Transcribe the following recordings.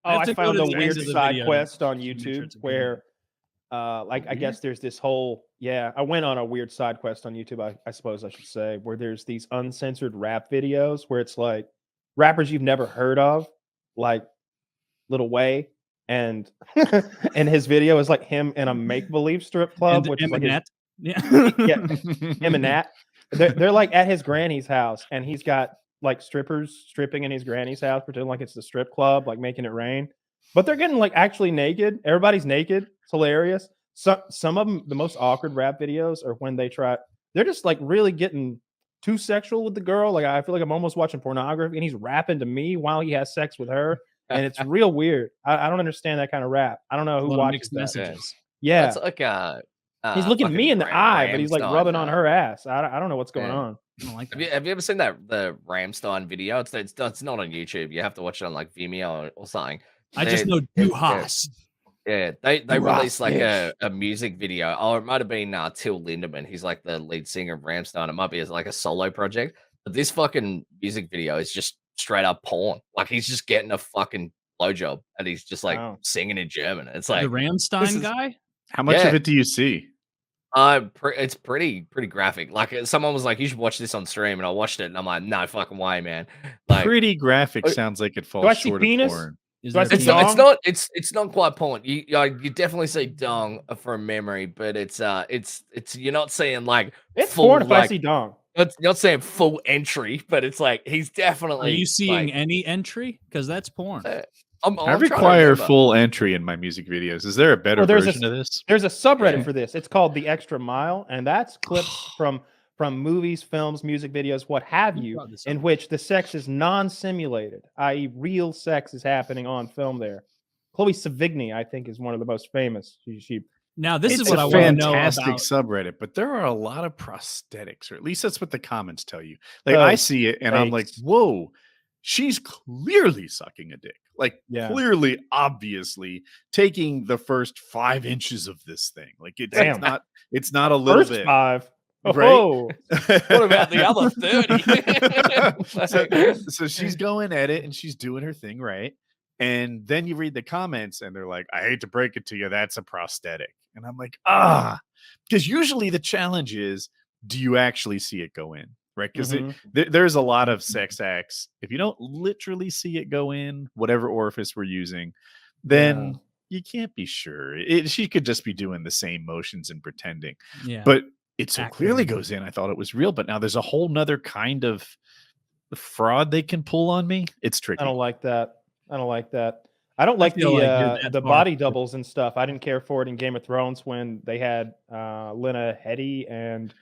I found a weird side quest on YouTube where I guess there's this whole I went on a weird side quest on YouTube, I suppose I should say, where there's these uncensored rap videos where it's like rappers you've never heard of, like Lil Way, and and his video is like him in a make-believe strip club, which is like his, him and Nat. They're like at his granny's house, and he's got like strippers stripping in his granny's house, pretending like it's the strip club, like making it rain. But they're getting like actually naked. Everybody's naked. It's hilarious. Some of them, the most awkward rap videos are when they're just like really getting too sexual with the girl. Like I feel like I'm almost watching pornography, and he's rapping to me while he has sex with her, and it's real weird. I don't understand that kind of rap. I don't know who watches that. Messages. Yeah, it's like he's looking me in the eye, but he's like rubbing on her ass. I don't know what's going on. I don't like that. Have you ever seen the Ramstein video? It's not on YouTube. You have to watch it on like Vimeo or something. I just know Duhas. Yeah, they released like a music video. Oh, it might have been Till Lindemann. He's like the lead singer of Ramstein. It might be like a solo project. But this fucking music video is just straight up porn. Like he's just getting a fucking blowjob and he's just like singing in German. It's like the Ramstein guy. How much of it do you see? It's pretty graphic. Like someone was like, "You should watch this on stream," and I watched it, and I'm like, "No fucking way, man!" Like, pretty graphic sounds like it falls short of porn. It's not quite porn. You definitely see dong from memory, but it's you're not seeing like it's full, porn if I see dong. You're not saying full entry, but it's like he's definitely. Are you seeing any entry? Because that's porn. I require full entry in my music videos. Is there a better version of this? There's a subreddit for this. It's called the ExtraMile, and that's clips from movies, films, music videos, what have you, in which the sex is non-simulated, i.e., real sex is happening on film. There, Chloe Sevigny, I think, is one of the most famous. Now, this is what I want to know about. Fantastic subreddit, but there are a lot of prosthetics, or at least that's what the comments tell you. Like I see it, and I'm like, whoa. She's clearly sucking a dick, like clearly, obviously taking the first 5 inches of this thing. Like it's not a little first bit 5. Right? Oh, what about the other 30? so she's going at it and she's doing her thing, right? And then you read the comments and they're like, I hate to break it to you, that's a prosthetic. And I'm like, because usually the challenge is, do you actually see it go in? Right, because there's a lot of sex acts. If you don't literally see it go in, whatever orifice we're using, then you can't be sure. She could just be doing the same motions and pretending. Yeah, but it so clearly goes in. I thought it was real, but now there's a whole nother kind of fraud they can pull on me. It's tricky. I don't like that. I don't like the body doubles and stuff. I didn't care for it in Game of Thrones when they had Lena Headey and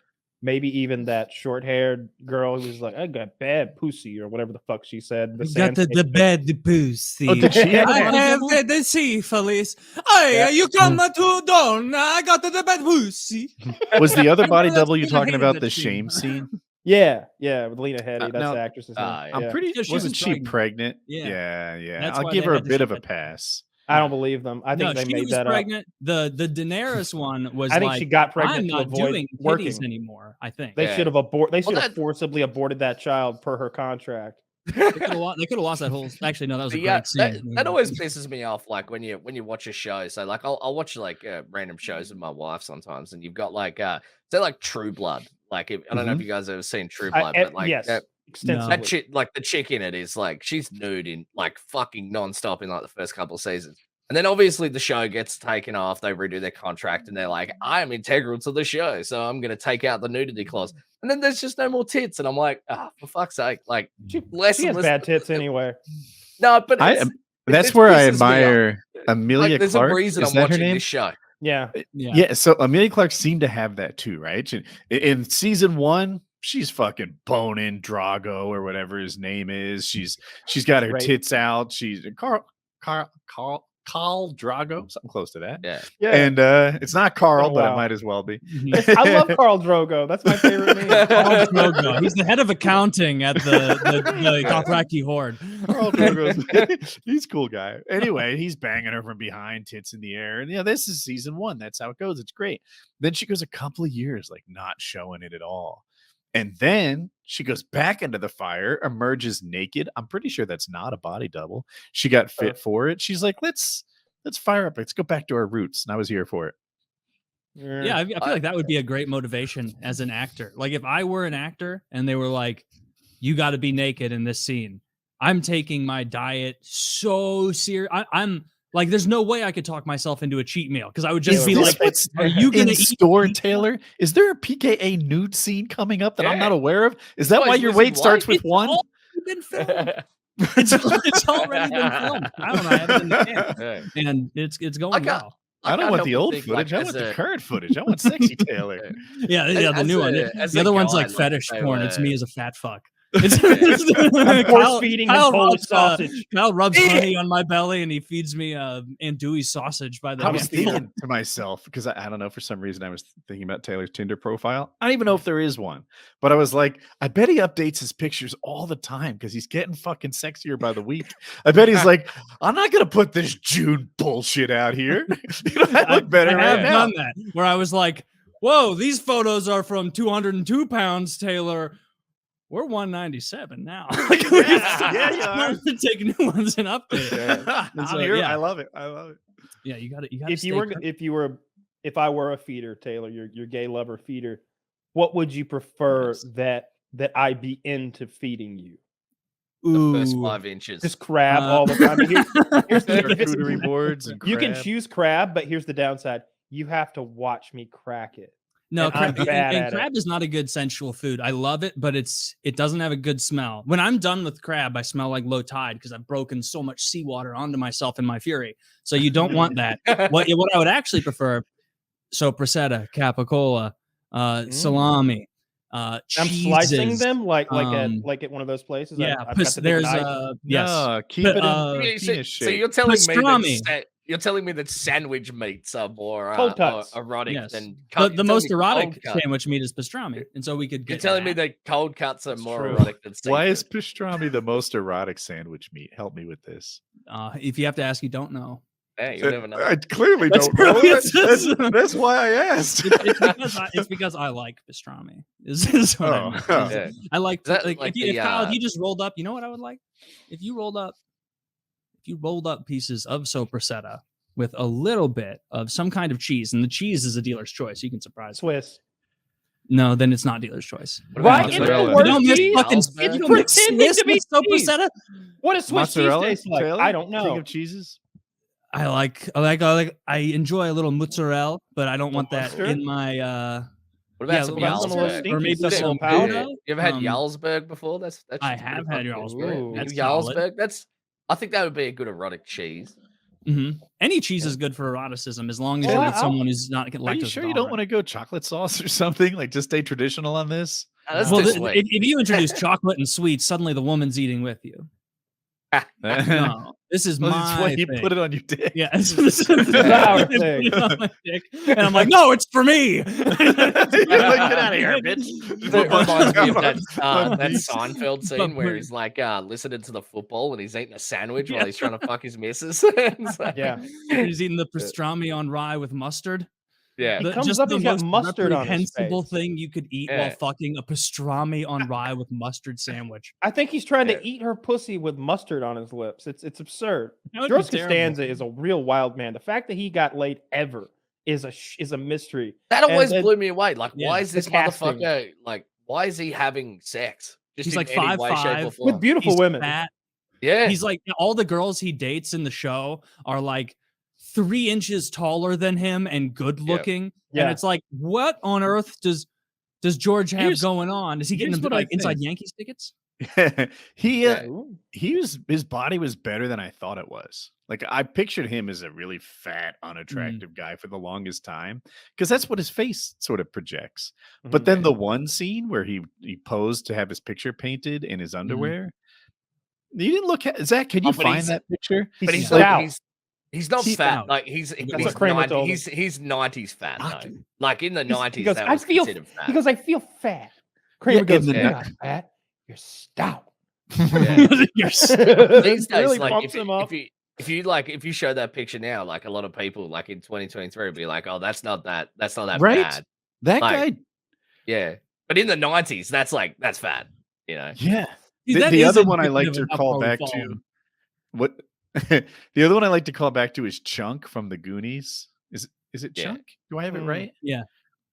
maybe even that short-haired girl who was like, I got bad pussy, or whatever the fuck she said. Got the bad pussy. Oh, did she have I have the syphilis. Hey, you come to dawn. I got the bad pussy. Was the other body double you talking about the shame scene? Yeah, with Lena Headey. That's the actress's name. I'm pretty. Wasn't she pregnant? Yeah. I'll give her a bit of a pass. I don't believe them. I think they made that pregnant. The Daenerys one was. I think she got pregnant. I'm to not avoid doing working anymore. I think they should have aborted. They should have forcibly aborted that child per her contract. They could have lost that whole. Actually, no, that was a great scene. That always pisses me off. Like when you watch a show. So like I'll watch like random shows with my wife sometimes, and you've got like say like True Blood. Like I don't know if you guys have ever seen True Blood, but like yes. That chick, like the chick in it is like she's nude in like fucking nonstop in like the first couple of seasons. And then obviously the show gets taken off, they redo their contract, and they're like, I am integral to the show, so I'm gonna take out the nudity clause. And then there's just no more tits, and I'm like, for fuck's sake, like she has bad tits anyway. No, but that's where I admire Amelia like, there's Clark. A reason is I'm that watching her name? This show. Yeah. So Amelia Clark seemed to have that too, right? In season 1, she's fucking boning Drago or whatever his name is. She's got her tits out. She's Carl Drago, something close to that. Yeah. And it's not Carl, but it might as well be. I love Carl Drogo. That's my favorite name. Carl Drogo. He's the head of accounting at the Dothraki Horde. Carl Drogo. He's a cool guy. Anyway, he's banging her from behind, tits in the air. And this is season 1. That's how it goes. It's great. Then she goes a couple of years like not showing it at all. And then she goes back into the fire, emerges naked. I'm pretty sure that's not a body double. She got fit for it. She's like, let's fire up. Let's go back to our roots. And I was here for it. Yeah, I feel like that would be a great motivation as an actor. Like if I were an actor and they were like, you got to be naked in this scene. I'm taking my diet so serious. I'm like, there's no way I could talk myself into a cheat meal because I would just be like, are you going to eat store, Taylor? Is there a PKA nude scene coming up that I'm not aware of? Is that why your weight starts with one? Been filmed. It's already been filmed. I don't know. I have it in the can. And it's going well. I don't want the old footage. I want the current footage. I want sexy Taylor. Yeah, the new one. The other one's like fetish porn. It's me as a fat fuck. I'm force feeding him Polish sausage. Kyle rubs honey on my belly and he feeds me andouille sausage by the I was thinking to myself, because I don't know, for some reason I was thinking about Taylor's Tinder profile. I don't even know if there is one, but I was like, I bet he updates his pictures all the time because he's getting fucking sexier by the week. I bet he's like, I'm not gonna put this June bullshit out here. I look better. I have done that where I was like, whoa, these photos are from 202 pounds, Taylor. We're 197 now. Yeah, you are. Take new ones and update. I'm here. I love it. I love it. Yeah, you got it. If I were a feeder, Taylor, your gay lover feeder, what would you prefer that I be into feeding you? The first 5 inches. Just crab all the time. Here's the charcuterie boards and you can choose crab, but here's the downside. You have to watch me crack it. No, crab is not a good sensual food. I love it, but it doesn't have a good smell. When I'm done with crab, I smell like low tide because I've broken so much seawater onto myself in my fury. So you don't want that. What I would actually prefer, prosciutto, capicola, salami, cheeses. I'm slicing them like at one of those places. Yeah, keep it in penis shape. So you're telling me that sandwich meats are more erotic than the most erotic sandwich meat is pastrami, and so we could. You're telling me that cold cuts are more erotic than seafood. Why is pastrami the most erotic sandwich meat? Help me with this. If you have to ask, you don't know. Hey, you never know. I clearly don't know. That's why I asked. It's because I like pastrami. Is what I mean. Yeah. I like if Kyle, if you just rolled up, you know what I would like? If you rolled up pieces of soppressata with a little bit of some kind of cheese, and the cheese is a dealer's choice. You can surprise Swiss. No, then it's not dealer's choice. Right? It's the worst cheese. You mix Swiss with soppressata? What does Swiss cheese taste like? I don't know. King of cheeses. I enjoy a little mozzarella, but I don't want that in my What about some Jarlsberg? Or maybe some powder? You ever had Jarlsberg before? I have had Jarlsberg. That's Jarlsberg. I think that would be a good erotic cheese. Mm-hmm. Any cheese is good for eroticism as long as you're with someone who's not lactose. Are you sure you don't want to go chocolate sauce or something? Like just stay traditional on this? If you introduce chocolate and sweets, suddenly the woman's eating with you. No, this is that's why you put it on your dick. Yeah, this is our thing. And I'm like, no, it's for me. Like, get out of here, bitch. It reminds me of that Seinfeld scene where he's like listening to the football and he's eating a sandwich while he's trying to fuck his missus. He's eating the pastrami on rye with mustard. Yeah, he comes up, he's got mustard on his face. Thing you could eat while fucking a pastrami on rye with mustard sandwich. I think he's trying to eat her pussy with mustard on his lips. It's absurd. George Costanza is a real wild man. The fact that he got laid ever is a mystery. That always blew me away. Like, why is this motherfucker? Like, why is he having sex? Just he's like 5'5" with beautiful women. Fat. Yeah, he's like all the girls he dates in the show are like 3 inches taller than him and good looking. And it's like, what on earth does George have going on? Is he getting like inside Yankees tickets? His body was better than I thought it was. Like I pictured him as a really fat, unattractive guy for the longest time because that's what his face sort of projects. But then the one scene where he posed to have his picture painted in his underwear, you didn't look at Zach. Can you find that picture? But he's like, he's not fat. Like he's 90s fat though. Like in the 90s, that was considered fat. Because I feel fat. Kramer goes, "You're not fat. You're stout." You're stout. These days, really like if you show that picture now, like a lot of people, like in 2023, will be like, "Oh, that's not that right? bad." That guy, yeah. But in the 90s, that's fat, you know. Yeah. See, that The is other one I indicative like of to how call far we've back to fallen. what the other one I like to call back to is Chunk from the Goonies. Is it Yeah. Chunk? Do I have it right? Yeah.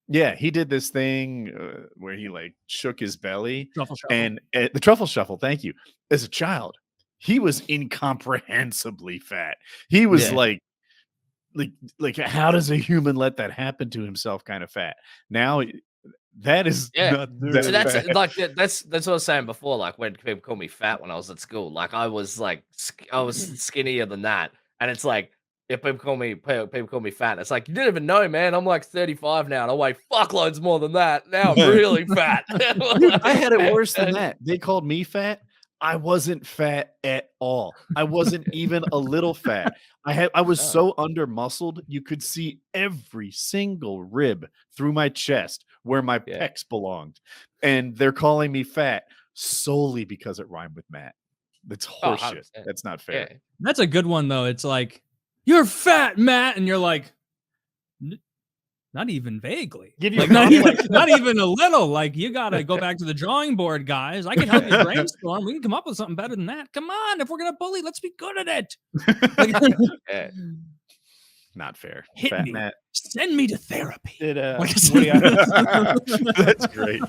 Yeah, he did this thing where he like shook his belly Truffle shuffle. and the truffle shuffle. Thank you. As a child, he was incomprehensibly fat. He was Yeah. like how does a human let that happen to himself? Kind of fat. Now that is not So that that's fat. like that's what I was saying before. Like when people call me fat when I was at school, like I was skinnier than that, and it's like if people call me fat, it's like you didn't even know, man. I'm like 35 now, and I weigh fuckloads more than that. Now I'm really fat. Dude, I had it worse than that. They called me fat. I wasn't fat at all. I wasn't even a little fat. I was so under muscled, you could see every single rib through my chest where my pecs belonged. And they're calling me fat solely because it rhymed with Matt. That's horseshit. That's not fair. Yeah. That's a good one though. It's like, you're fat, Matt, and you're like, not even vaguely. Give you like, not even a little. Like, you gotta go back to the drawing board, guys. I can help you brainstorm. We can come up with something better than that. Come on, if we're gonna bully, let's be good at it. Not fair. Hit Fat me. Matt. Send me to therapy. Did Like, Woody, That's great.